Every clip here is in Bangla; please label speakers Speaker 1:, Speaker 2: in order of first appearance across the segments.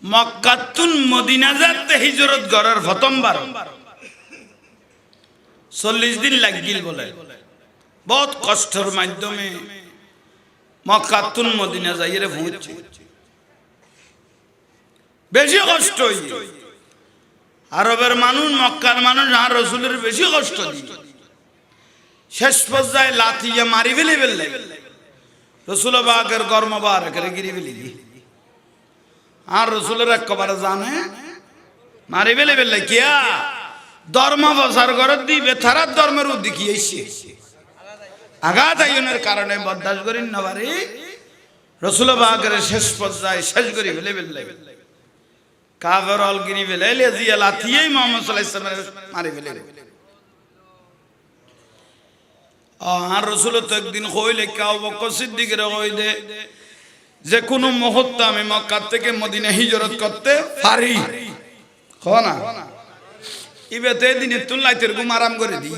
Speaker 1: মক্কাতুন মদিনা যাতে হিজরত করার প্রথমবার 40 দিন লাগিল বলে বহুত কষ্টের মাধ্যমে মক্কাতুন মদিনা যাইরে পৌঁছে বেশি কষ্ট হইছে আরবের মানুষ মক্কার মানুষ আর রাসূলের বেশি কষ্ট দিছে শেষ পর্যায়ে লাথিয়ে মারি ফেলে রাসূল পাকের গর্ম বারকের গিরি ফেলি আর রাসূলের একবার জানে মারি ফেলে কিয়া ধর্ম প্রচার করে দিবে তারা ধর্মের উদ্দিকে এসে আঘাত আইনের কারণে বরদাস্ত করেন না পারি রাসূল পাকের শেষ পর্যায়ে শেষ করে ফেলে কাফের অলগিরি ফেলে জিয়া লাথিয়ে মুহাম্মদ সাল্লাল্লাহু আলাইহি ওয়াসাল্লাম মারি ফেলে আর রাসূল তো একদিন কইলে আবু বকর সিদ্দিকের কই দে যে কোন মুহূর্তে আমি মক্কা থেকে মদিনা হিজরত করতে পারি কও না ইবেতে দিনে তুলাইতের গু আরাম করে দি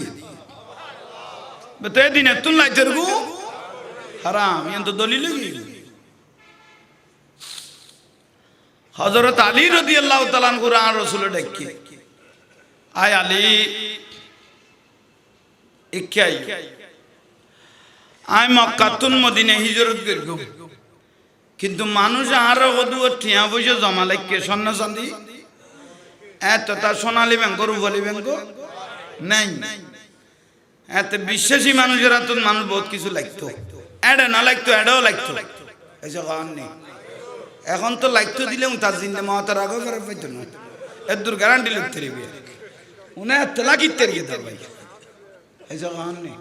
Speaker 1: বেতে দিনে তুলাইতের গু হারাম ইয়ান তো দলিল কি হযরত আলী রাদিয়াল্লাহু তাআলা আনহু আর রাসূল ডাকি আয় আলী ইকাই আই মক্কাতুন মদিনা হিজরত করব কিন্তু মানুষ আর কদু টিয়া পয়সা জমা লাগে সোনা চাঁদি এত তা সোনালী ব্যাংক রূপালী ব্যাংক নাই এত বিশ্বাসী মানুষেরা তো মানুষ বহুত কিছু লাগতো এডা না লাগতো এডাও লাগতো এইসব কারণ নেই এখন তো লাগতো দিলে তার জিন্দে মহাতার আগে ফেরত পাইতো না এর দূর গ্যারান্টি লিখতে রিবি উনি এত লাগিতে রিয়ে দাও ভাই এইসব কারণ নেই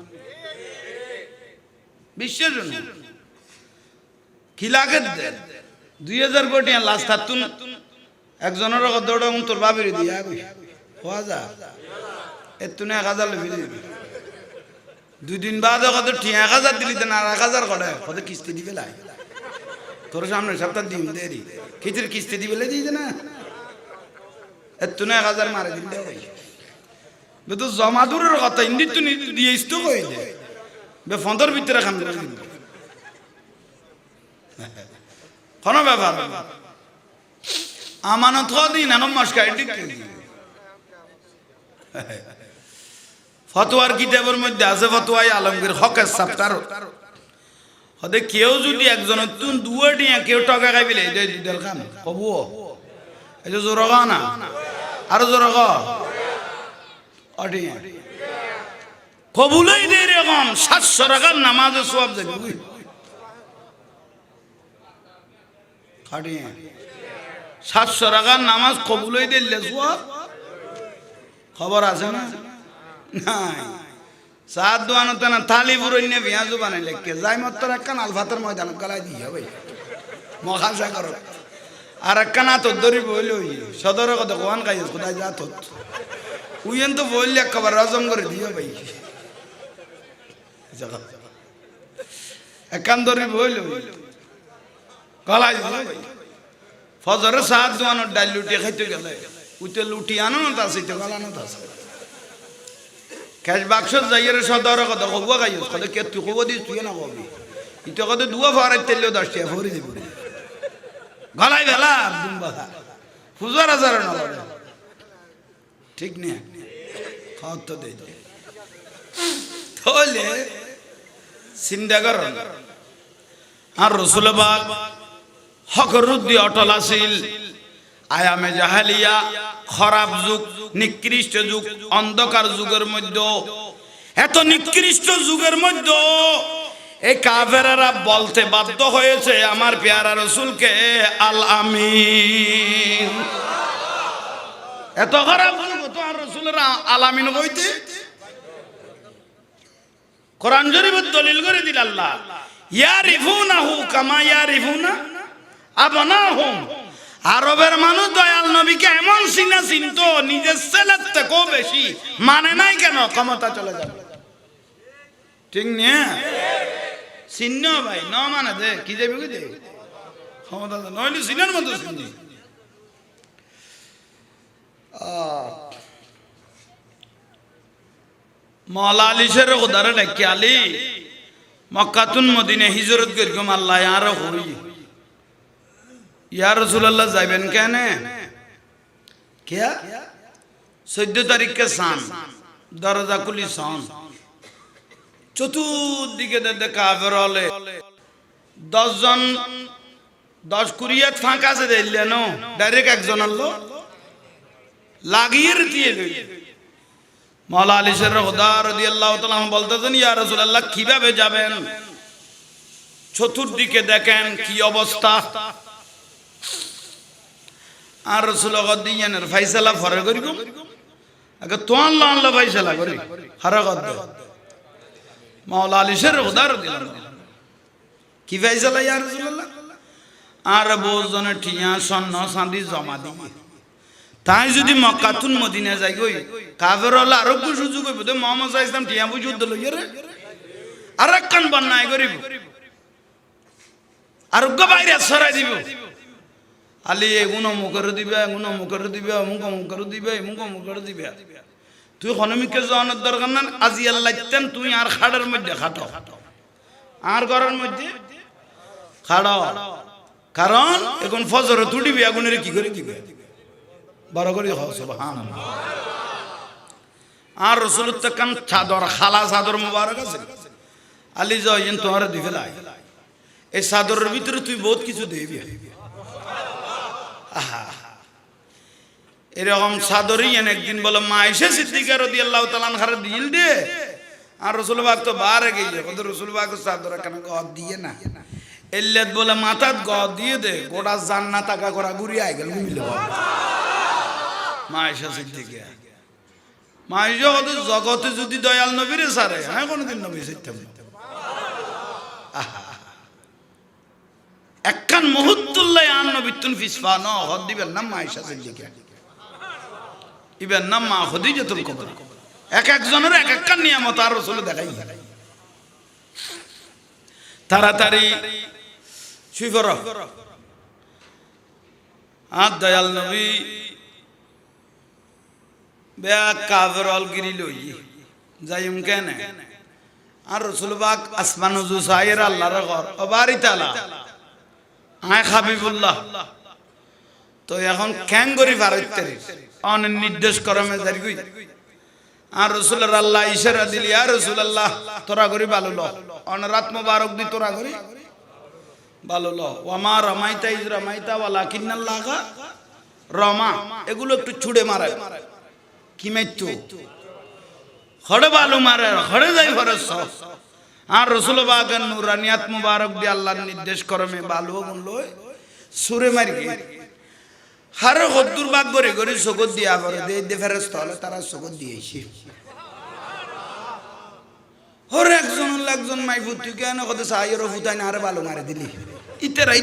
Speaker 1: বিশ্বাস কি লাগে 2000 কোটি লাস্ট থাতুন একজনের দৌড়া তোর বাবির দিয়া হওয়া যা এতুনে 1000 লিখে দিবি 2 দিন বাদ কত ঠিক 1000 দিলি না 1000 করে কত কিস্তি দিবে লাই তোর সামনে সপ্তাহ দিন দেরি কিতির কিস্তি দিবে লাই দিই না এতুনে 1000 মারে দিল ভাই তো জমা দূরের কথা ইন্দি তো দিয়েছ তো কই দে বে ফন্দর ভিতরে খান করে দিন কোন ব্যাপার আমানত দিন না মস্কাই ঠিক ফতোয়ার কিতাবের মধ্যে আছে ফতোয়ায়ে আলমগীর হকের চ্যাপ্টার হদে কেউ যদি একজন তুন দুয়াটিয়া কেউ টাকা খাইবিলে এই দুইটার কাম কবু এই যে জোর না আর জোর অটিয়া কবুলই দে এরকম 700 টাকার নামাজে সওয়াব যাবে খাটিয়া 700 টাকার নামাজ কবুলই দিলে সওয়াব খবর আছে না নাই সাত দোয়ানো না থালি পুরইনে পেঁয়াজু বানাইলে কে যাই মত্তর একখান আলফাতের ময়দান গলায় দিয়ে ভাই মখাসা করো আর একখান আতর ধরি বইলে ওই সদর কত কোয়ান খাইস কোথায় যা তো উইয়েন তো বললে একবার রজম করে দিও ভাই একখান ধরি বইলে গলায় ভাই ফজরে সাত দোয়ানো ডাল লুটিয়ে খাইতে গেলে উইতে লুটি আনো না তা সেইতে গলানো তা ক্যাশ বাক্স যাইয়ের সদর কত কবুয়া খাইস কত কে তুই কব দিস তুই না কবি ইতো কত দুয়া ফারাই তেলেও 10 টাকা ভরি দিব গলায় গেলা দুম্বা ফুজার হাজার না ঠিক না খাওয়া তো দে তাহলে চিন্তা কর আর রাসূল পাক হকরুদ্দি অটল আছিল আয়ামে জাহেলিয়া খারাপ যুগ নিকৃষ্ট যুগ অন্ধকার যুগের মধ্যে এত নিকৃষ্ট যুগের মধ্যে এই কাফেররা বলতে বাধ্য হয়েছে আমার পেয়ারা রাসূলকে আল আমিন এত খারাপ যুগ তো আর রাসূলের আল আমিন কইতে কোরআন শরীফের দলিল করে দিল আল্লাহ ইয়ারিফুনাহু কামা ইয়ারিফুনা আবনাহুম আরবের মানুষ দয়াল নবীকে এমন চিনা চিনত নিজের ছেলের থেকেও বেশি মানে নাই কেন ক্ষমতা চলে যাবে ঠিক না চিহ্ন ভাই ন মানে দে কি যাবি কি দে ক্ষমতা নইলে চিনার মতো চিনি মৌলা আলিশের উদাহরণ নাকি আলী মক্কাতুন মদিনা হিজরত করিম আল্লাহ আর হই ইয়া রাসূলুল্লাহ যাইবেন কেন? কে 14 তারিখে সান দরজা খুলি সান চতুর্দিকে দেখে কাফের হলে 10 জন 10-20 ফাঁকা আছে দিলেন ডাইরেক্ট একজন আল্লাহ লাগিয়ে দিয়ে লই মাওলা আলী শের খুদা রাদিয়াল্লাহু তাআলা বলতেছেন ইয়া রাসূলুল্লাহ কিভাবে যাবেন? চতুর্দিকে দেখেন কি অবস্থা। আর রাসূলুল্লাহ দিয়ানের ফয়সালা ফরে করিব আগে তো আল্লাহ আল্লাহ ফয়সালা করি হারাগত মাওলা আলী শের খুদা রাদিয়াল্লাহু কি ফয়সালা ইয়া রাসূলুল্লাহ? আর বহুজনে ঠিয়া স্বর্ণ চাঁদি জমা দিয়ে তাই যদি মক্কাতুন মদিনা যাই গই কাফের হলে আরো সুযোগ হইব তো মোহাম্মদ সাল্লাল্লাহু আলাইহি ওয়াসাল্লাম ঠিয়া বুঝুদ লইয়া রে আর একখান বন্যায় করিব আর বাইরে সরাই দিব আলী এগুনো মুখর দিবে এগুনো মুখর দিবে অমুক মুখর দিবে এমুক মুখর দিবে তুই হনমিকে যাওয়ানোর দরকার না আজি আল্লাহ লাগতেন তুই আর খাড়ের মধ্যে খাটো আর ঘরের মধ্যে খাড়াও কারণ এখন ফজর তুটিবি আগুনের কি করে দিবে বড় করে সুবহানাল্লাহ। আর রাসূলুল্লাহ তখন চাদর খালা চাদর মোবারক আছে আলী যাইন তোমার দিবে লাই এই চাদরের ভিতরে তুই বহুত কিছু দিবি আহা এরকম চাদরই একদিন বলে মা আয়েশা সিদ্দিকা রাদিয়াল্লাহু তাআলা আনহার দিল দে আর রাসূলুল্লাহ তো বারে গিয়ে কত রাসূলুল্লাহ চাদর কেন গদ দিয়ে না এল্লাত বলে মাথাত গদ দিয়ে দে গোটা জান্নাত টাকা করা ঘুরি আই গেল মিলে মা আয়েশা সিদ্দিকা মা আয়েশা কত জগতে যদি দয়াল নবীরে সারে হ্যাঁ কোনদিন নবী সত্যম আহা একখান মুহূর্তুল্লাহ আন নবিতুন ফিসফানো হদ দিবেন না মা আয়েশা সিদ্দিকা ইবেন না মা খাদিজাতুল কুবরা এক একজনের এক একখান নিয়ামত আর রাসূল দেখাই তাড়াতাড়ি শুই পড়ো আর দয়াল নবী বেয়া কাফের অলগিরি লই যাইম কেন আর রাসূল পাক আসমান উজু সাইর আল্লাহর ঘর ও বাড়ি তালা আয় হাবিবুল্লাহ তো এখন কেন করি ভারতে অন নির্দেশ করমে জারি কই আর রাসূলের আল্লাহ ইশারা দিলি ইয়া রাসূলুল্লাহ তোরা করি ভালো ল অন রাত মোবারক দি তোরা করি ভালো ল ওমা রমাইতা ইজ রমাইতা ওয়ালাকিন্নাল্লাহ রমা এগুলো একটু ছুড়ে মারে কি মাইতো খড়ে ভালো মারে খড়ে যাই ফরস আর রাসূল পাকের নূরানিয়াত মোবারক দি আল্লাহর নির্দেশ করমে ভালো বললো সুরে মারি হার হদ্দুর বাগ করে করে সগত দিয়া করে দে ফেরেশতা হলে তারা সগত দিয়েছে হর একজন মাইফুত তুই কেন কত সাইয়ের ফুতাই না আরে ভালো মারে দিলি ইতারা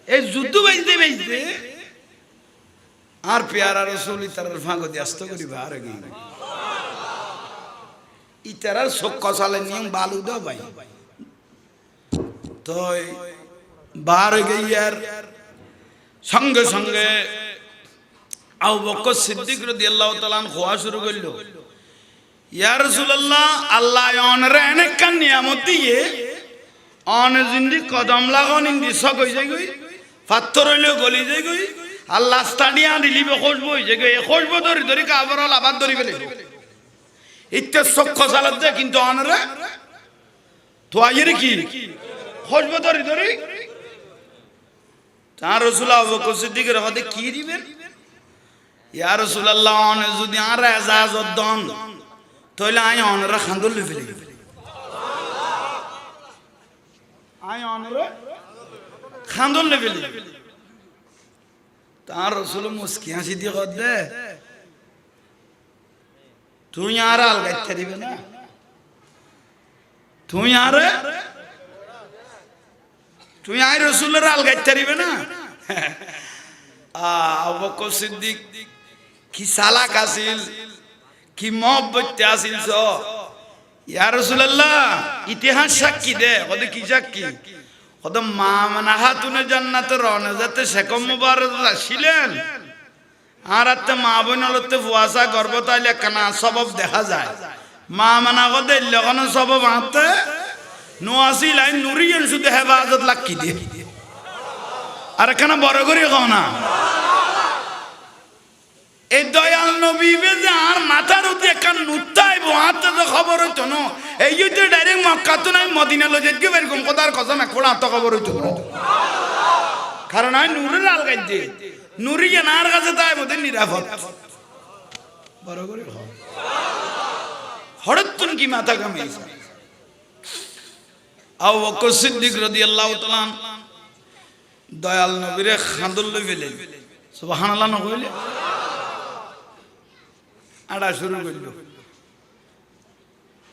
Speaker 1: এই যুদ্ধ বাইতে আর পেয়ারা রাসূল ইতারার ফাঁক দিয়ে আস্ত করি বারে গই ইতারার শোক কসালে নিয়ম বালু দাও ভাই তো বার গইয়ার সঙ্গে সঙ্গে আবু বকর সিদ্দিক রাদিয়াল্লাহু তাআলা খোয়া শুরু করল ইয়া রাসূলুল্লাহ আল্লাহ অনরে অনেক কান নিয়ামত দিয়ে অন জিন্দি কদম লাগান ইন্দি সক হই যায় গই পাথর হইলে গলি যায় গই আল্লাহ স্টাডিয়া দিলিবে খুশবু হই যায় গই খুশবু ধরি কাবরল আবার ধরি ফেলে ইত্তে সক্ষ সালাত দে কিন্তু অনরে তো আইরে কি খুশবু ধরি তার রাসূল আবু বকর সিদ্দিকের হাতে কি দিবেন ইয়া রাসূলুল্লাহ অনে যদি আর ইজাজত দন তাহলে আই অনরে খান্দল ফেলে আই অনরে খান্দল ফেলে তার রাসূল মুস্কি হাসি দিয়ে কদ দে তুই আর আলগাইতে দিবে না তুই আই রাসূলের আলগাইতে দিবে না আবু বকর সিদ্দিক কি সালাক আছিল কি মহব্বত আছিল ইয়া রাসূলুল্লাহ ইতিহাস সাক্ষী দে কত কি সাক্ষী কত মা মানা হাতুনে জান্নাতের রওনা যাতে শেকম মুবারক ছিলেন আর আতে মা বোনলতে ফুয়াসা গর্ভ তাইলে কানা সবব দেখা যায় মা মানা কদে লগন সবব হাতে নোয়াসি লাইন নুরিয়ান শুধু হেফাজত লাকি দিয়ে আর এখানে বড় করে খাও না এই দয়াল নবী যে আর মাথার উঠে একখান নুত্তাইব হাতে তো খবর হইতো না এই তো ডাইরেক্ট মক্কা তো নাই মদিনা লো যেতে এরকম কথার কসম এখন আত্ম খবর হইতো কারণ আমি নূরের আল গাইতে নুরি নার কাছে তাই মধ্যে নিরাপদ বড় করে খাও হঠাৎ তুমি কি মাথা কামাইছে আবু বকর সিদ্দিক রাদিয়াল্লাহু তাআলা দয়াল নবীরে খান্দল লই ফেলে সুবহানাল্লাহ না কইলে আড়া শুরু করল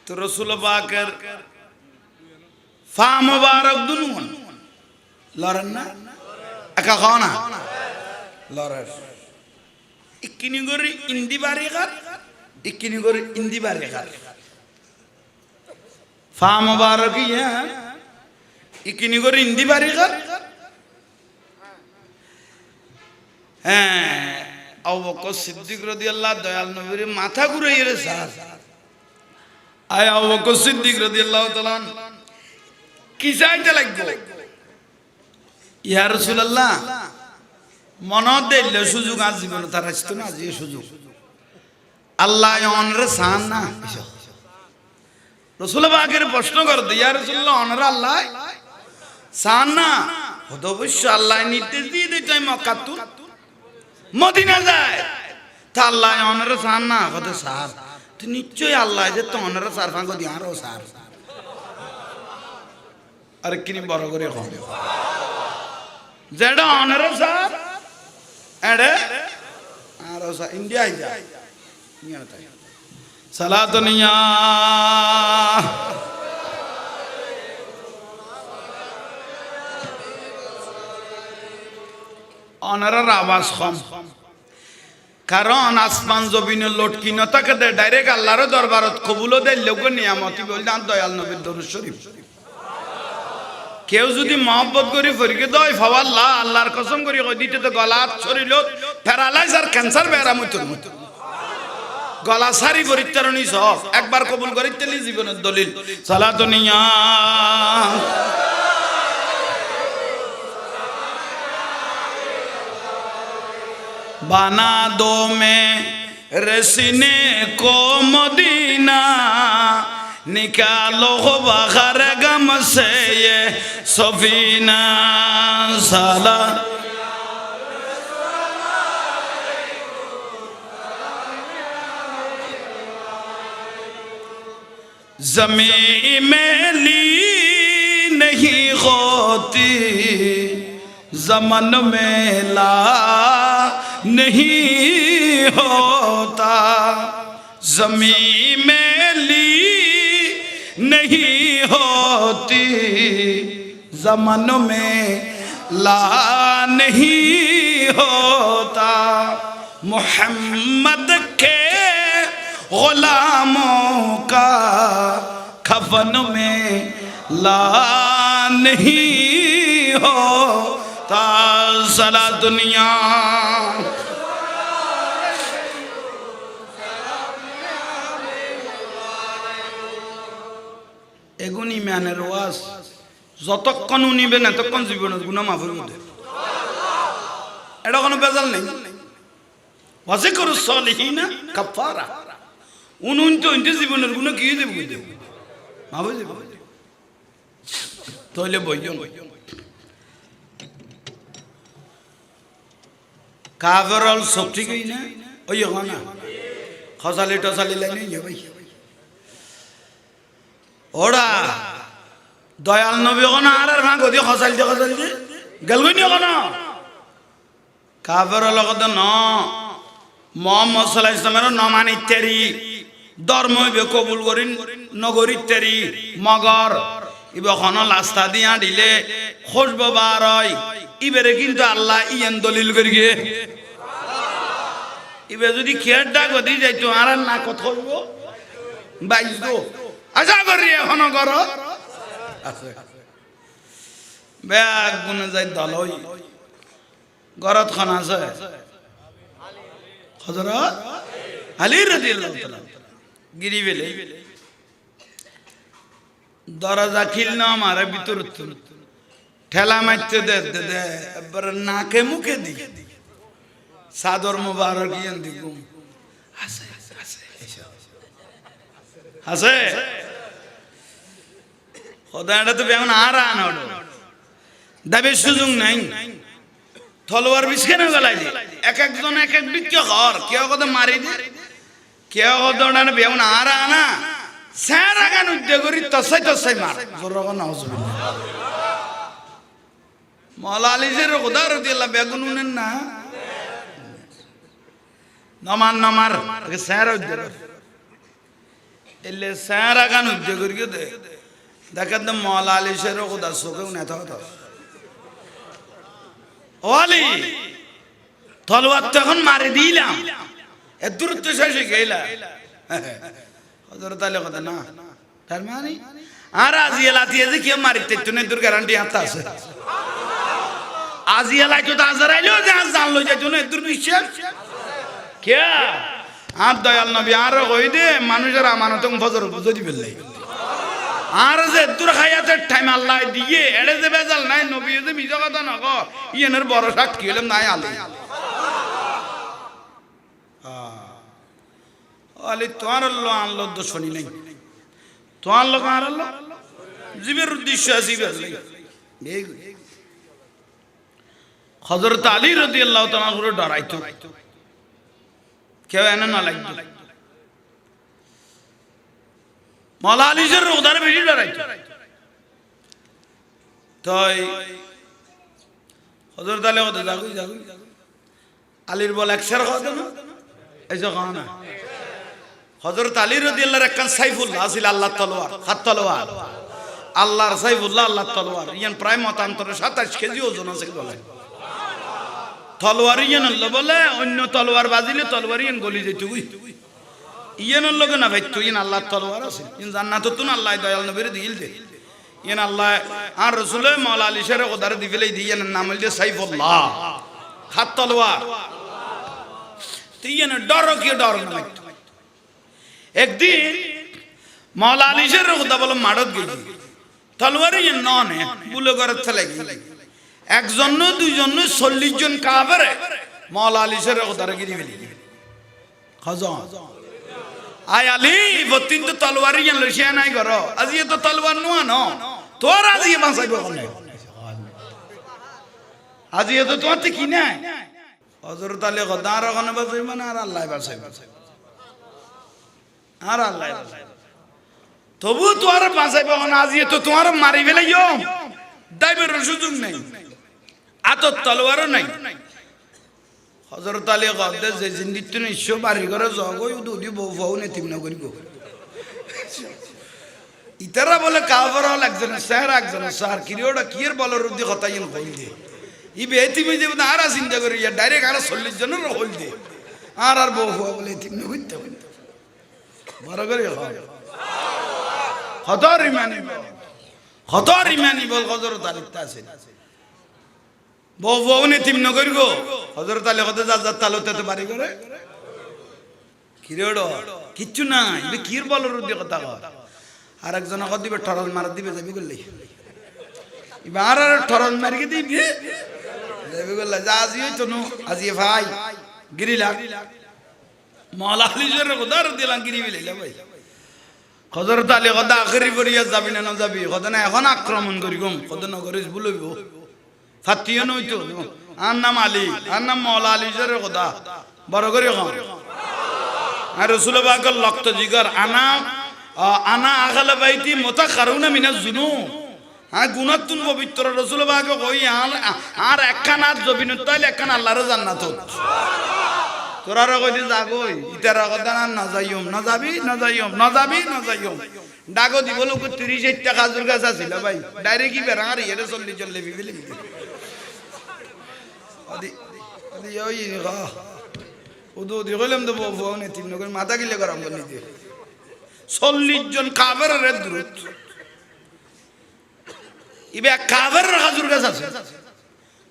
Speaker 1: তো রাসূল পাকের ফা মুবারক দুনুন লড়েন না একা খাও না লড়েন ইকিনি গরি ইন্দি বাড়ি গার ইকিনি গরি ইন্দি বাড়ি গার ফা মুবারক ইয়া ইকিনি গরি ইন্দি বাড়ি গার হ্যাঁ আবু বকর সিদ্দিক রাদিয়াল্লাহু দয়াল নবীর মাথা ঘুরাইয়ে রে স্যার আয় আবু বকর সিদ্দিক রাদিয়াল্লাহু তাআলা কি চাইতে লাগবে ইয়া রাসূলুল্লাহ মন দিল সুযোগ আজ জীবন তার আসতো না যে সুযোগ আল্লাহ অনরে সান না রাসূল পাকের প্রশ্ন কর ইয়া রাসূলুল্লাহ অনরে আল্লাহ সান না হতো অবশ্য আল্লাহ নির্দেশ দিয়ে দিতে মক্কা তো মদিনা যায় তা আল্লাহ অনরে সান না হতে সার তো নিশ্চয়ই আল্লাহ যে তো অনরে সার ফাঁকো দিয়ে আরো সার আর কিনি বড় করে কম যেটা অনরে সার এড়ে আরো সার ইন্ডিয়া যায় সালাতুনিয়া অনারার আওয়াজ কম কারণ আসমান জমিনের লটকি না থাকে ডাইরেক্ট আল্লাহর দরবারত কবুলও দেয় লোক নিয়ামতি বললেন দয়াল নবীর দরুদ শরীফ কেউ যদি মহব্বত করি ফরিকে দয় ফাওয়াল্লাহ আল্লাহর কসম করি কই দিতে তো গলা শরীর প্যারালাইজ আর ক্যান্সার বেরাম হইতো গলা সারি পরিত্রাণী সব একবার কবুল করি তেলি জীবনের দলিল সালাতুনিয়া बना दो मेरे सीने को मदीना निकालो बाहर गम से ये सफीना साला ज़मीन में ली नहीं होती ज़मन में ला नहीं होता ज़मीन में ली नहीं होती ज़मन में ला नहीं होता मोहम्मद के गुलामों का कफन में ला नहीं होता सारा दुनिया এগুন ইমানের ওয়াজ যতক্ষণ উনিবেন এতক্ষণ জীবনের গুনাহ মাফ হইবে এটা কোনো বেজাল নেই ওয়াজিকুর সলিহিনা কাফারা উনুন তো ইনতে জীবনের গুনাহ কি দেব মাফ হয়ে যাবে তাহলে বইজন কাফেরল সব ঠিকই না ওই না খসালি টসালি লাইনে ইয়ে ভাই ওরা দয়াল নবী ওখানে আর ভাঙ দিয়ে খসাল দিয়ে গেলগই নি ওখানে কাফের লগত ন মুহাম্মদ সাল্লাল্লাহু আলাইহি ওয়াসাল্লামের নমান ইত্যাদি ধর্ম বে কবুল করিন নগর ইত্যাদি মগর ইবে ওখানে লাস্তা দিয়া দিলে খুশব বার হয় ইবেরে কিন্তু আল্লাহ ইয়ান দলিল করি গে ইবে যদি খেয়ার ডাক দি যাইতো আর না কথা হইব বাইজো আশা করি এখনো কর আছে ব্যাগ গুনে যাই দলই গরত খান আছে হযরত আলী রাদিয়াল্লাহু তাআলা গিরি বেলে দরজা খিল না আমার ভিতর ঠেলা মারতে দে এবার নাকে মুখে দি চাদর মুবারক ইয়ান দিব আছে আছে খোদাটা তো বেমন আর আনো দাবের সুযোগ নাই তলোয়ার বিছখানে গলাই দি এক একজন এক এক দিক ঘর কেউ কত মারি দি কেউ কত না বেমন আর আনা সারা গান উদ্যোগ করি তসাই মার জোরগা নাউজুবিল্লাহ মওলা আলীজের খোদা রাদিয়াল্লাহু বেগুন উনেন না নমার সারা উদ্যোগ এলে সারা গান উদ্যোগ করি দে দেখাত মওলা আলীজের খোদা চোখেও নেতা হতো ওয়ালি তলোয়ার তো এখন মারি দিলাম এ দূরত্ব শেষে গেলা হযরত আলী কথা না তার মানে আর আজিয়া লাতিয়ে যে কি মারিতে তুনে দূর গ্যারান্টি হাতে আছে আজিয়া লাইতো তো আজরাইলো যে আজ জানলো যে তুনে দূর বিশ্বাস কে আর দয়াল নবী আর কই দে মানুষের আমানত ফজর বুঝে দিবেন লাই আর যে দূর খায়াতে টাইম আল্লাহ দিয়ে এড়ে যে বেজাল নাই নবী যে মিজা কথা না কো ইয়েনের বড় সাক্ষী হলাম নাই আলী আলী তোমার আল্লাহ আনলো দোষণী নাই তোমার লোক আর আল্লাহ জীবের উদ্দেশ্য আছে হযরত আলী রাদিয়াল্লাহু তাআলা করে ডরাইতো কেউ এনে না লাগতো মওলা আলীর রোদার বেশি ডরাইতো তাই হযরত আলী কথা যাগু আলীর বল একশার কথা না এই যে না হযরত আলী রাদিয়াল্লাহু একখান সাইফুল্লাহ আছিল আল্লাহর তলোয়ার হাত তলোয়ার আল্লাহর সাইফুল্লাহ আল্লাহর তলোয়ার ইয়ান প্রায় মতান্তরে 27 কেজি ওজন আছে বলে তলোয়ার ইয়ান আল্লাহ বলে অন্য তলোয়ার বাজিলে তলোয়ার ইয়ান গলি যেত ইয়ান আল্লাহ না ভাই তুই ইয়ান আল্লাহর তলোয়ার আছে ইন জান্নাতত তুন আল্লাহ দয়াল নবীর দিল দে ইয়ান আল্লাহ আর রাসূল মাওলা আলী শের ওদার দিবেলাই দি ইয়ান নাম হইল সাইফুল্লাহ হাত তলোয়ার তুই ইয়ান ডর কি ডর না একদিন মাওলা আলী শের খোদা বলে মাড়ত গেল তলোয়ারি ননে বুলে করে চলে গেল একজন না দুইজন না 40 জন কাফের মাওলা আলী শের খোদারে গিরি ফেলি খাজা আয় আলী বতিন তো তলোয়ারি লইছে নাই ঘর আজি তো তলোয়ার নোয়া ন তোর আজি বাঁচাইব কোনে আজি তো তোর কি নাই হযরত আলী খোদার ওখানে বাঁচাইব মানে আর আল্লাহ বাঁচাইব আর আল্লাহ তবু তোমার বাঁচাইব না আজি তো তোমার মারি ফেলাইও দাইবের সুযোগ নাই আতর তলোয়ারও নাই হযরত আলী কদে যে জিন্দিত নিশ্চয় বাড়ি করে জগই দুদি বউ বউ নেতিম না করিব ইতারা বলে কাফর হল একজন স্যার একজন স্যার কিরিওটা কিয়ের বল রুদি কথাইন কইল দে ই বেতিমি যে আর চিন্তা করি ডাইরেক্ট আর 40 জনের হইল দে আর বউ বউ বলে এতিম না কইতে বড় করে খতর ইমানি বল হযরত আলী আছে বউ বউ নেতিম না করিব হযরত আলী কত যা তালতে তো বাড়ি করে কিরেড় কিচ্ছু না ইবে কির বলর রুদি কথা কয় আর একজন কত দিবে ঠরল মার দিবে যাবি গল্লে ইবে আর ঠরল মারিকে দিবি যাবি গল্লে যা আজি হইতো নো আজি ভাই গিরিলা মাওলা আলী জের খোদা দিলাম গিরি বিলে ভাই হযরত আলী কত আখরি পরিয়া যাবি না যাবি কত না এখন আক্রমণ করিগম কত না করিস বলইব ফাতিও নইতো আর নাম আলী আর নাম মাওলা আলী জের খোদা বড় করে খান আর রাসূল পাকের লক্ত জিগর আনা আগালা বাইতি মুতাখারুনা মিনাজ জুনুব হ্যাঁ গুনাতুন পবিত্র রাসূল পাকে কই আর একখান আর জবিন তাইলে একখান আল্লাহর জান্নাত তোরা কইতে যাগই ইতারা কথা না যাইম না যাবি না যাইম না যাবি না যাইম ডাগো দিব লোক 30 টাকা খাজুর গাছ আছিল ভাই ডাইরেক্ট কি বেরা আর এরে চলে বিবিলি আদি আদি ওই গা ওদো দিগলাম তো ফোন এতিম নগর মাথা গিলে গরম করে দিতে 40 জন কাফেরের দূরত ইবে কাফেরের খাজুর গাছ আছে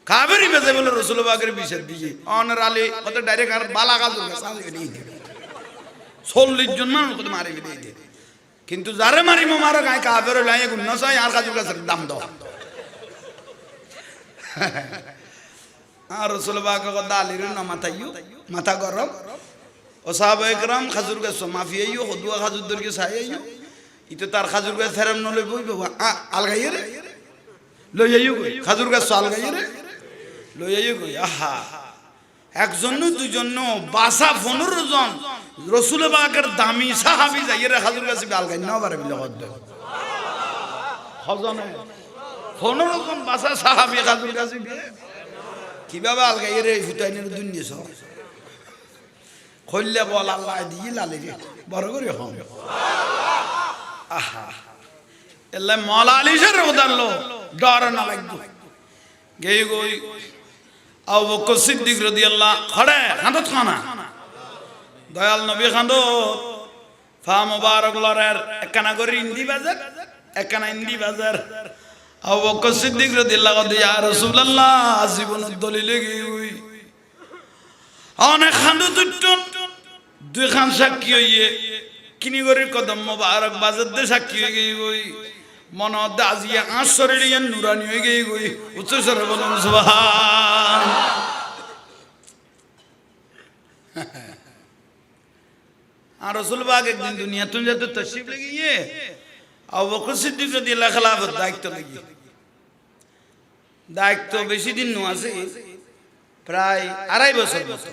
Speaker 1: কাফেরই বেজে বলে রাসূল পাকের বিশেষ দিয়ে অনার আলী কত ডাইরেক্ট আর বালা খাজুর গাছ আছে এই 40 জন মানুষ কত মারি দিতে কিন্তু যারে মারি মারো গায় কাফের লাই গুণ না চাই আর খাজুর গাছের দাম দাও আর রসুল পাক দালির না মাথাইও মাথা গরম ও সাহাবায়ে কেরাম খাজুর গাছ মাফিয়াইও হদুয়া খাজুর দরকে ছাইয়াইও ইতো তার খাজুর গাছ থেরাম নলে বইব আলগাইয়ে রে লইয়াইও খাজুর গাছ আলগাইয়ে রে লইয়াইও কই আহা একজন দুইজন বাসা 15 জন রসুল পাকের দামি সাহাবী যাইয়ে রে খাজুর গাছ আলগাই না পারে বিলে কত হজনে 15 জন বাসা সাহাবী খাজুর গাছ কিভাবে আলগাইয়ে রে ফুটাইনের দুনিয়া সব খল্লে বল আল্লাহ দিয়ে লালে রে বড় করে হম আহা এলে মওলা আলী শরে উদারলো ডর না লাগবে গেই গই আবু বকর সিদ্দিক রাদিয়াল্লাহু খড়ে খান্দত খানা দয়াল নবী খান্দত ফা মুবারক লরের একখানা করে ইন্দি বাজার একখানা ইন্দি বাজার আবু বকর সিদ্দিক রাদিয়াল্লাহু আনহু ইয়া রাসূলুল্লাহ জীবনের দলিলে গই অনেক খান্দত দুই খান সাক্ষী হইয়ে কিনি করে কদম মুবারক বাজার দে সাক্ষী হয়ে গই গই মনদ আজিয়া আশরিয়ান নুরানি হয়ে গই গই উচ্চ স্বরে বলুন সুবহান আর রাসূল পাক একদিন দুনিয়া তুন যেতে তশরিফ লাগিয়ে আবু বকর সিদ্দিক রাদিয়াল্লাহু খেলাফত দায়িত্ব বেশি দিন নো আছে প্রায় 2.5 বছর মতো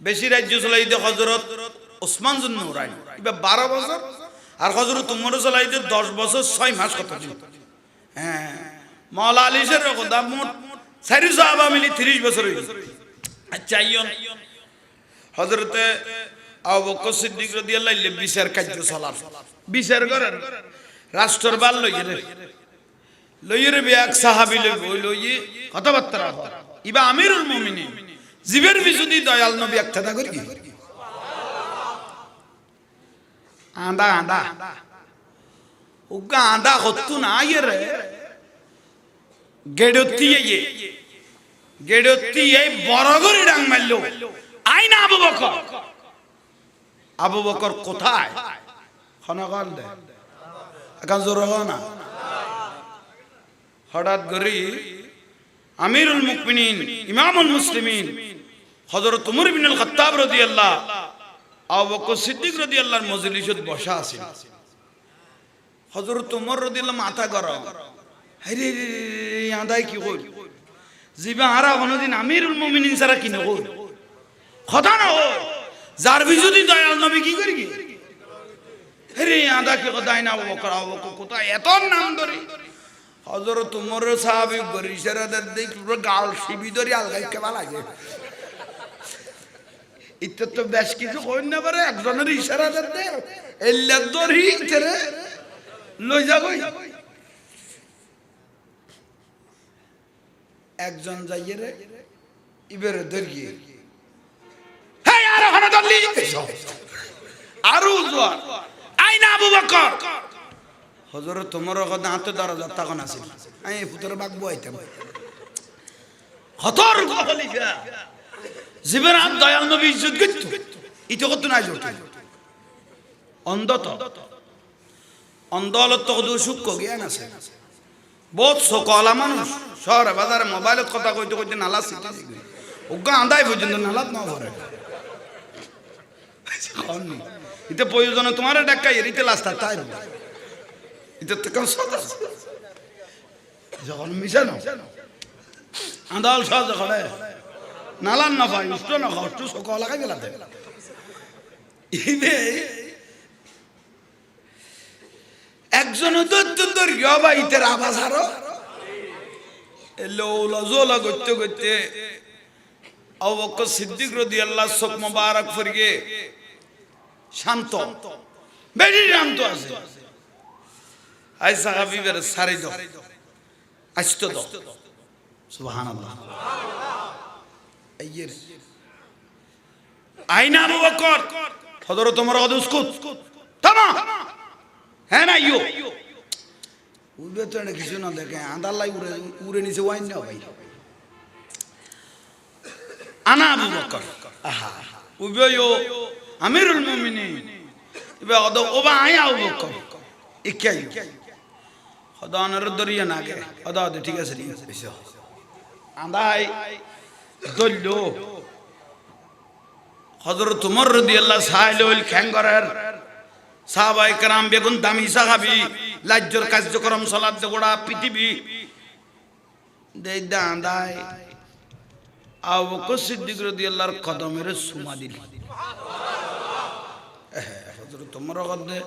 Speaker 1: বেশি রাজ্য চলাইতে হযরত ওসমান জুন নুরাইনি এবার 12 বছর আর হযরত উমর চলাইতে 10 বছর 6 মাস কত দিন হ্যাঁ মাওলা আলী শরে খোদা মোট 4 সাহাবা মিলি 30 বছর হইছে আচ্ছা ইয়ন হযরত আবু বকর সিদ্দিক রাদিয়াল্লাহু আনহু বিচার কার্য চলার বিচার করেন রাষ্ট্রর বাল লইয়ে রে এক সাহাবী লইয়ে কথাবার্তা রাখো ইবা আমিরুল মুমিনিন জীবের বিশুদ্ধি দয়াল নবী একটা করি আন্দা আন্দা উগা আন্দা হত্তু না রে গেডতি এই বড় করে ডাং মারলো আইনা আবু বকর কোথায় খনগল দে এখন জোর না হঠাৎ করে আমিরুল মুমিনিন ইমামুল মুসলিমিন হযরত উমর ইবনে আল খাত্তাব রাদিয়াল্লাহু আবু বকর সিদ্দিক রাদিয়াল্লাহু মজলিসত বসা আছেন হযরত উমর রাদিয়াল্লাহু মাথা গরম আরে আদাই কি কই জিবা হারা কোনদিন আমিরুল মুমিনিন ছাড়া কি নকই কথা না ও যার বিজুদি দয়াল নবী কি করি কি আরে আদা কি কথা না আবু বকর কোথায় এত নাম ধরে হযরত উমর সাহাবী গরিশারাদের দেখ পুরো গাল শিবি ধরে আলগাই কে লাগে ইত্তে তো বেশ কিছু কই না পারে একজনের ইশারা দে এল্লা ধরি তেরে লই যাবই একজন যাইয়ে রে ইবের ধরিয়ে হে আর ওখানে দল্লি আরো জোয়ার আইনা আবু বকর হযরত উমর কথা হাতে দরজা তখন আছে আমি পুত্র বাগ বইতাম খতর খলিফা জীবন আর দয়াল নবী ইজ্জত করত ইতো কত না জোট অন্ধলত তো সুখ জ্ঞান আছে বহুত সকলা মানুষ শহরে বাজারে মোবাইলত কথা কইতে কইতে নালা সিটি ওগা আন্দাই পর্যন্ত নালাত না ভরে ইতে প্রয়োজনে তোমার ডাক্কাই এরিতে লাস্তা তাই ইতে তো কোন সদা যখন মিশানো আন্দাল সহজ করে নালান না ভাই উষ্ট না উষ্ট সকলা কাই গেলাতে ইবে একজন দত্তর গবা ইতের আওয়াজ আরো এলোলা জোলা করতে করতে আবু বকর সিদ্দিক রাদিয়াল্লাহু চোখ মোবারক ফরিয়ে শান্ত বেশি শান্ত আছে আই সাহাবী বের সারি দাও আসতো দাও সুবহানাল্লাহ আইয়ের আইনা আবু বকর হযরত ওমর উসকুত থামা হ্যাঁ না ইয়ো উড়বে তো না কিছু না দেখে আন্দার লাই উড়ে নিচে ওয়াইন না ভাই আনা আবু বকর আহা উবে ইয়ো আমিরুল মুমিনিন ইবে ওদা ওবা আই আবু বকর ইকাই খদানের দরিয়া না গে ওদা ঠিক আছে ঠিক আছে আদাই দল্য হযরত ওমর রাদিয়াল্লাহু সাইলুল খ্যাঙ্গরের সাহাবায়ে কেরাম বেগুন দামি সাহাবী লাজ্জর কার্যক্রম সালাত গোড়া পৃথিবী দেই দাঁদাই আবু বকর সিদ্দিক রাদিয়াল্লাহু কদমের সুমা দিল হযরত ওমর গদে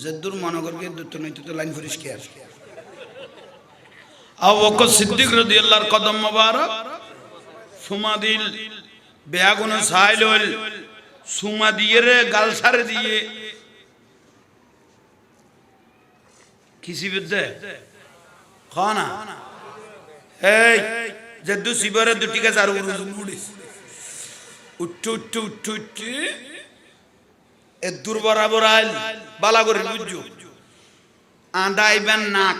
Speaker 1: জদ্দুর মনে করবে দুটো নয়তো তো লাইন পরিষ্কার আবু বকর সিদ্দিক রাদিয়াল্লাহু কদম মোবারক সুমা দিল বেয়াগুন সাইলুল সুমা দিয়ে রে গাল সারে দিয়ে কিসি বিদ্যে খানা এই জদ্দু সিবারে দুটি কা চারু মুড়ি উঠু এ দুর্বরাবর আইল বালা করে বুঝু আন্দাইবেন নাক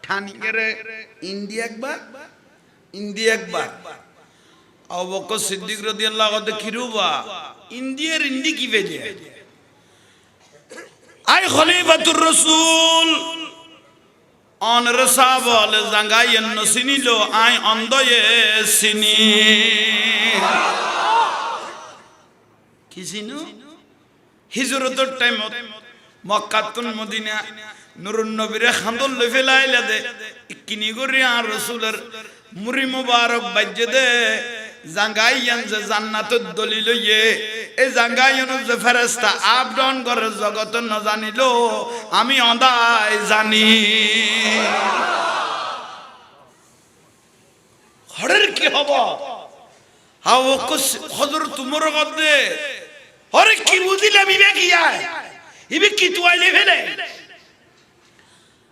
Speaker 1: ঠানি করে ইন্ডিয়া একবার আবু বকর সিদ্দিক রাদিয়াল্লাহু আনহু কিরুবা ইন্ডিয়ার ইন্ডি কি বেজে আই খলিফাতুর রাসূল অন রসাবল জাঙ্গাইন নসিনিলো আই অন্দয়ে সিনি কিসিনু হিজরতের টাইম মক্কাতুন মদিনা নুরুন নবীরে খান্দল লই ফেলাইলা দে কিনি গরি আর রাসূলের মুরি মুবারক বাজ্জে দে জাঙ্গাইয়ান যে জান্নাতের দলিল ইয়ে এই জাঙ্গাইয়ান যে ফেরেশতা আপ ডাউন করে জগত ন জানিলো আমি অন্দাই জানি হরের কি হব হাও হযরত ওমর গদে হরে কি বুঝিলাম ইবে কি আয় ইবে কি তুইলে ফেলে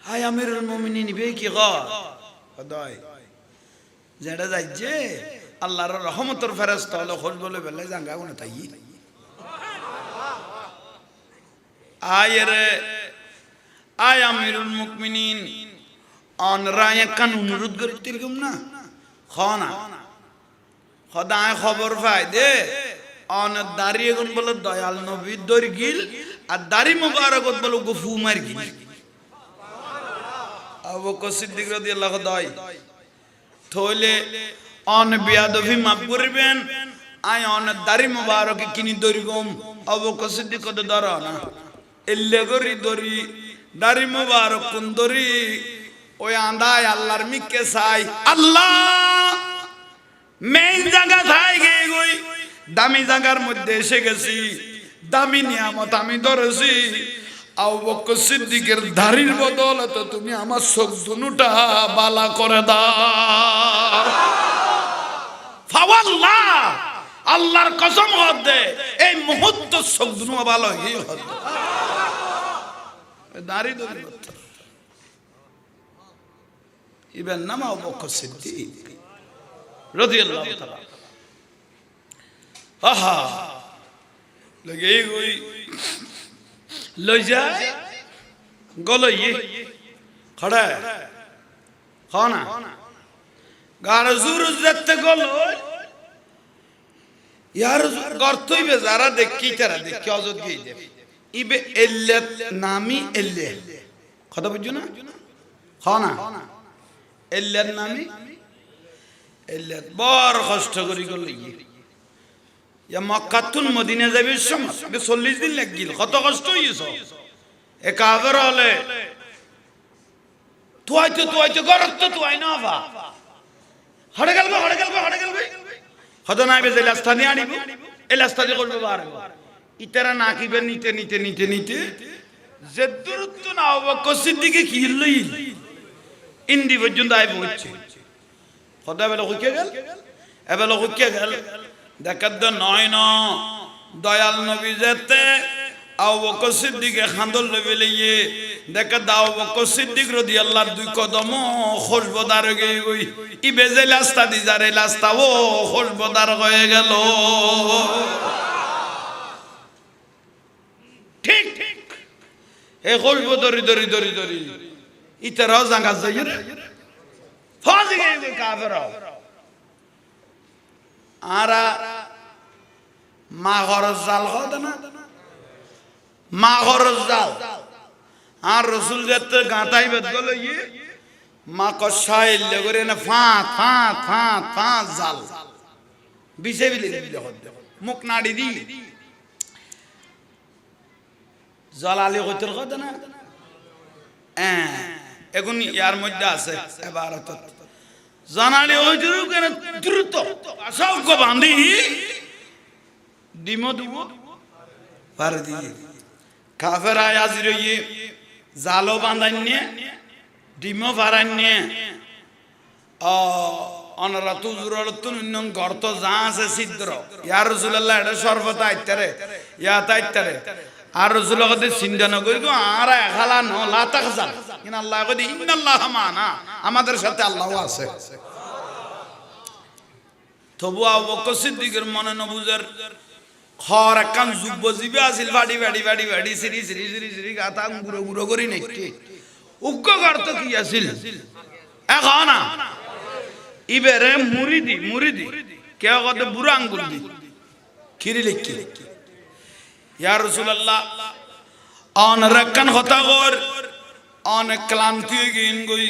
Speaker 1: হায় আমিরুল মুমিনিন ইবে কি গ খোদাই যেটা যাইছে আল্লাহর রহমতের ফেরেশতা হলো খোঁজ বলে বেলে জাঙ্গা গুনে তাই আয়রে আয় আমিরুল মুমিনিন অন রায় কান অনুরোধ করতে এরকম না খানা খোদায় খবর পাই দে অন দাঁড়িয়ে গুন বলে দয়াল নবী দরগিল আর দাড়ি মুবারকত বলে গফু মার গিল আবু বকর সিদ্দিক রাদিয়াল্লাহু দাই থইলে অন বিয়াদফি মাফ করবেন আয় অন দাড়ি মুবারক কিনি দরিগম আবু বকর সিদ্দিক কত ধরো না এল্লে গরি দরি দাড়ি মুবারক কোন দরি ওই আন্দায় আল্লাহর মিকে চাই আল্লাহ মেইন জায়গা থাই গে গই দামি জায়গার মধ্যে এসে গেছি দামি নিয়ামত আমি ধরেছি আবু বকর সিদ্দিকের দাড়ির বদৌলতে তুমি আমার চোখ দুটা বালা করে দাও ফাওয়াল্লাহ আল্লাহর কসম হদে এই মুহূর্ত চোখ দুনো ভালো হই হদে দাড়ি ধরে ইবেন নাম আবু বকর সিদ্দিক রাদিয়াল্লাহু তাআলা আহা লগে গই লই যায় গলই খড়া খানা গার জুর যেতে গল ইয়ার গর্তই বে যারা দেখি তারা দেখি অজত গই দে ইবে ইল্লাত নামি ইল্লা কথা বুঝছো না খানা ইল্লাত নামি ইল্লাত বড় কষ্ট করি গল ইয়া মক্কাতুন মদিনা যাবে সময় 40 দিন লাগিল কত কষ্ট হইছো এ কাফের হলে তুই গরত তো তুই না বা হড়ে গেল হদ না বে যে রাস্তা নিয়ে আনিব এই রাস্তা দিয়ে করবে বার ইতারা না কিবে নিতে যে দূরত্ব না আবু বকর সিদ্দিকে কি লই ইন্দি পর্যন্ত আই পৌঁছে খোদা বেলা কইকে গেল এবেলা কইকে গেল দেখাদ্দ নয় ন দয়াল নবী যেতে আবু বকর সিদ্দিকে খান্দল লবে লইয়ে দেখা দাও আবু বকর সিদ্দিক রাদিয়াল্লাহু দুই কদম খুশবুদার হয়ে গই ই বেজে রাস্তা দি যারে রাস্তা ও খুশবুদার হয়ে গেল ঠিক এ খুশবু দরি ইতরা জাঙ্গা যাইর ফাজি গে কাফের আরা মা ঘরজ জাল হদ না মা ঘরজ জাল আর রাসূল যেতে গাঁটাই বেদ গল মা কষাই লেগরে না ফাঁত ফাঁত ফাঁত ফাঁত জাল বিষে বিলে মুখ নাড়ি দি জল আলি কইতর কথা না এখন ইয়ার মধ্যে আছে এবার জানালি হইতর কেন দ্রুত সব বান্ধি ডিম দিব পার দিয়ে কাফেরা আজির ইয়ে জালও বাঁধান নিয়ে ডিমও পারান নিয়ে অনরা তুজুর তুন গর্ত যা আছে ছিদ্র ইয়া রাসূলুল্লাহ এটা সর্বত আইতারে ইয়া তাইতারে আর রাসূল কইতে চিন্তা না করি গো আর এখালা ন লা তাখজাল কিনা আল্লাহ কইতে ইন্নাল্লাহা মানা আমাদের সাথে আল্লাহও আছে তবু আবু বকর সিদ্দিকের মনে নবুজের খর একখান যুব্য জীবে আছিল বাড়ি বাড়ি বাড়ি বাড়ি সিরি সিরি সিরি সিরি গাতা গুঁড়ো গুঁড়ো করি নাকি উগ্র গর্ত কি আছিল এখন ইবেরে মুরিদি মুরিদি কেউ কত বুড়ো আঙ্গুল দি খিরি লিখি ইয়া রাসূলুল্লাহ অনেক একখান হতা কর অনেক ক্লান্তি গিন গই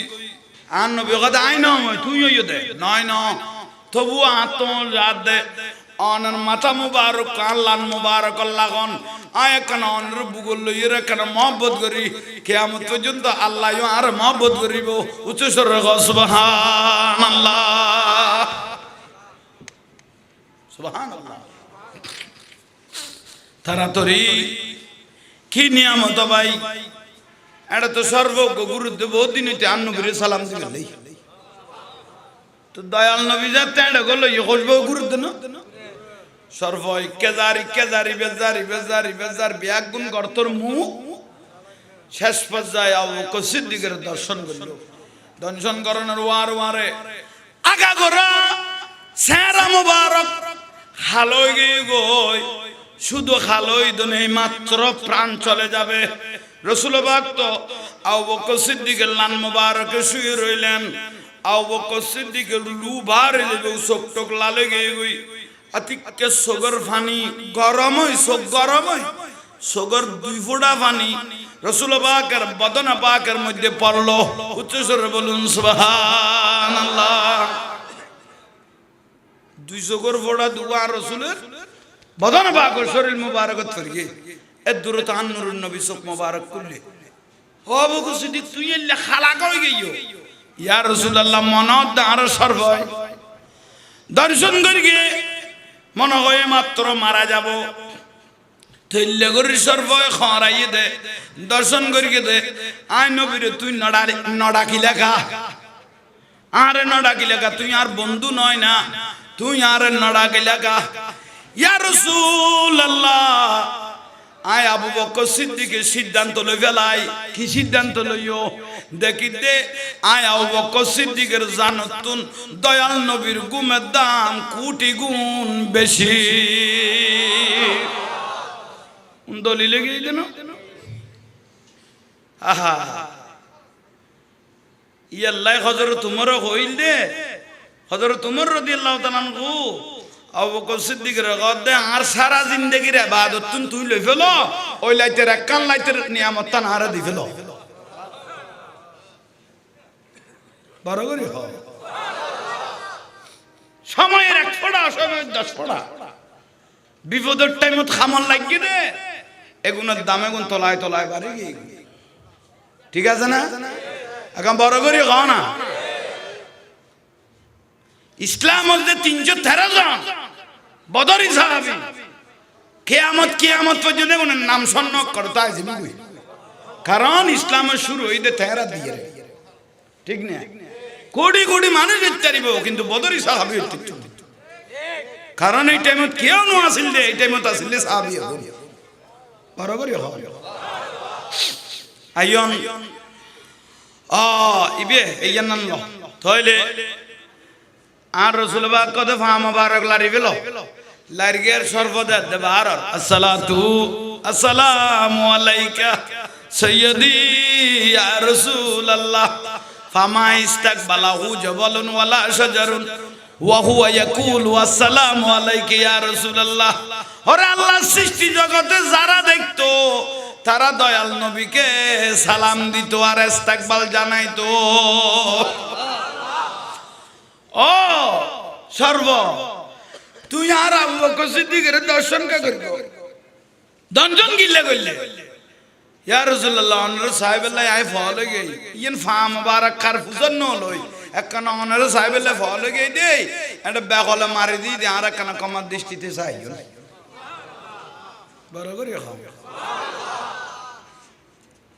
Speaker 1: আন নবী কথা আই না তুই ইয়ে দে নয় ন তবু আত্ম রাত দে অনর মাথা মুবারক কাল্লান মুবারক লাগান আয় কেন অনর বুগল লইরে কেন মহব্বত করি কিয়ামত পর্যন্ত আল্লাহ আর মহব্বত করিব উচ্চ স্বরে সুবহানাল্লাহ সুবহানাল্লাহ তাড়াতাড়ি কি নিয়ামত ভাই এটা তো সর্বজ্ঞ গুরুত্ব বহুত দিন হইতে নবীর সালাম দিলেই তো দয়াল নবী যাতে এটা গেল ইয়ে খুশবো গুরুত্ব না সর্ব কেজারি কেজারি বেজারি বেজারি বেজার ব্যাগুন গর্তর মুখ শেষ পর্যায়ে আবু বকর সিদ্দিকের দর্শন করল দর্শন করানোর ওয়ার ওয়ারে আগা গোরা সেরা মুবারক হালই গিয়ে গই শুধু হালই দনে মাত্র প্রাণ চলে যাবে রাসূল পাক তো আবু বকর সিদ্দিকের লান মুবারকে শুয়ে রইলেন আবু বকর সিদ্দিকের লু বার হইবে চোখ টোক লালে গিয়ে গই আতিকে সগর পানি গরম হই সব গরম হই সগর দুই ফোঁটা পানি রাসূল পাকের বদন পাকের মধ্যে পড়লো উচ্চ স্বরে বলুন সুবহানাল্লাহ দুই সগর ফোঁটা দুয়া রাসূলের বদন পাকের শরীর মুবারকত ফরগে এ দূরত আন-নূরুন নবী চোখ মুবারক করলে ও আবু বকর সিদ্দিক তুই এলে খালা কই গইও ইয়া রাসূলুল্লাহ মনত আর সর্বয় দর্শন করি মনে হয় মাত্র মারা যাব থইলে গরি সর্বয় খরাইয়ে দে দর্শন করি দে আই নবীরে তুই নডাকি লেখা আরে নডাকি লেখা তুই আর বন্ধু নয় না তুই আর নডাকি লেখা ইয়া রাসূলুল্লাহ আয় আবু বকর সিদ্দিকের সিদ্ধান্ত লই ফেলাই কি সিদ্ধান্ত লইও দেখি দে আয় আবু বকর সিদ্দিকের জানতুন দয়াল নবীর গুমের দাম কোটি গুণ বেশি দলিলে গিয়ে দেন আহা ইয়াল্লাহ হযরত উমর হইল দে হযরত উমর রাদিয়াল্লাহু তাআলা আনহু আবু বকর সিদ্দিকের গদে আর সারা জিন্দেগির ইবাদত তুই লই ফেলো ওই লাইতের একখান লাইতের নিয়ামত তা হারা দি ফেলো বড় করে হয় সময়ের এক ফোঁটা সময়ের 10 ফোঁটা বিপদের টাইমত খামল লাগি রে এগুলোর দামে গুণ তলায় তলায় বাড়ি গিয়ে ঠিক আছে না এখন বড় করে খাও না ইসলাম মধ্যে 313 জন বদরি সাহাবী কিয়ামত পর্যন্ত ওনার নাম সন্ন্যক করতে আসবে কারণ ইসলামের শুরু হইতে 13 দিয়ে ঠিক না কোটি কোটি মানুষ ইত্যাদিব কিন্তু বদরি সাহাবী কারণ এই টাইমত কেউ নো আসিল দে এই টাইমত আসিল সাহাবী বরাবরই হবে আইয়ন ইবে এই জানান ল তাইলে আর রাসূল পাক কত ফা মুবারক লারি গেল লারিগের সর্বদা দেবার আসসালাতু আসসালামু আলাইকা সাইয়্যিদি ইয়া রাসূলুল্লাহ ফামা ইস্তাকবালাহু জাবালুন ওয়ালা শাজারুন ওয়া হুয়া ইয়াকুলু আসসালামু আলাইকা ইয়া রাসূলুল্লাহ ওরে আল্লাহ সৃষ্টি জগতে যারা দেখতো তারা দয়াল নবীকে সালাম দিত আর ইস্তেকবাল জানাইতো। ও সর্ব তুই আর আবু বকর সিদ্দিকের দর্শন কা করব দঞ্জন গিল্লে কইলে ইয়া রাসূলুল্লাহ অনর সাহেবল্লাহ আই ফলো গই ইন ফা মুবারক কার ফুজন ন লই একখানা অনর সাহেবল্লাহ ফলো গই দেই এটা বেগলে মারি দি দে আর একখানা কমার দৃষ্টিতে চাইও বড় করে খাও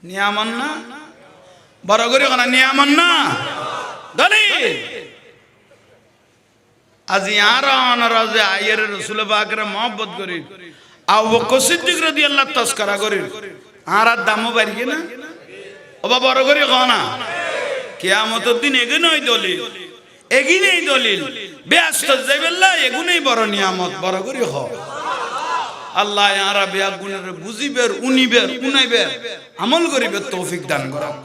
Speaker 1: নিয়ামন না বড় করে কোন নিয়ামন না দলিল আজ ইয়ার অনরাজে আয়ের রাসূল পাকের মহব্বত করি আবু বকর সিদ্দিক রাদিয়াল্লাহু তাসকারা করি আর দামও বাড়িয়ে না ও বাবা বড় করে কও না কিয়ামতের দিন এগুনই দলিল এগিনেই দলিল ব্যস্ত যাইবেল্লা এগুনই বড় নিয়ামত বড় করে কও আল্লাহ ইয়ারা বেয়া গুণের বুঝিবের উনিবের উনাইবের আমল করিবে তৌফিক দান করুন।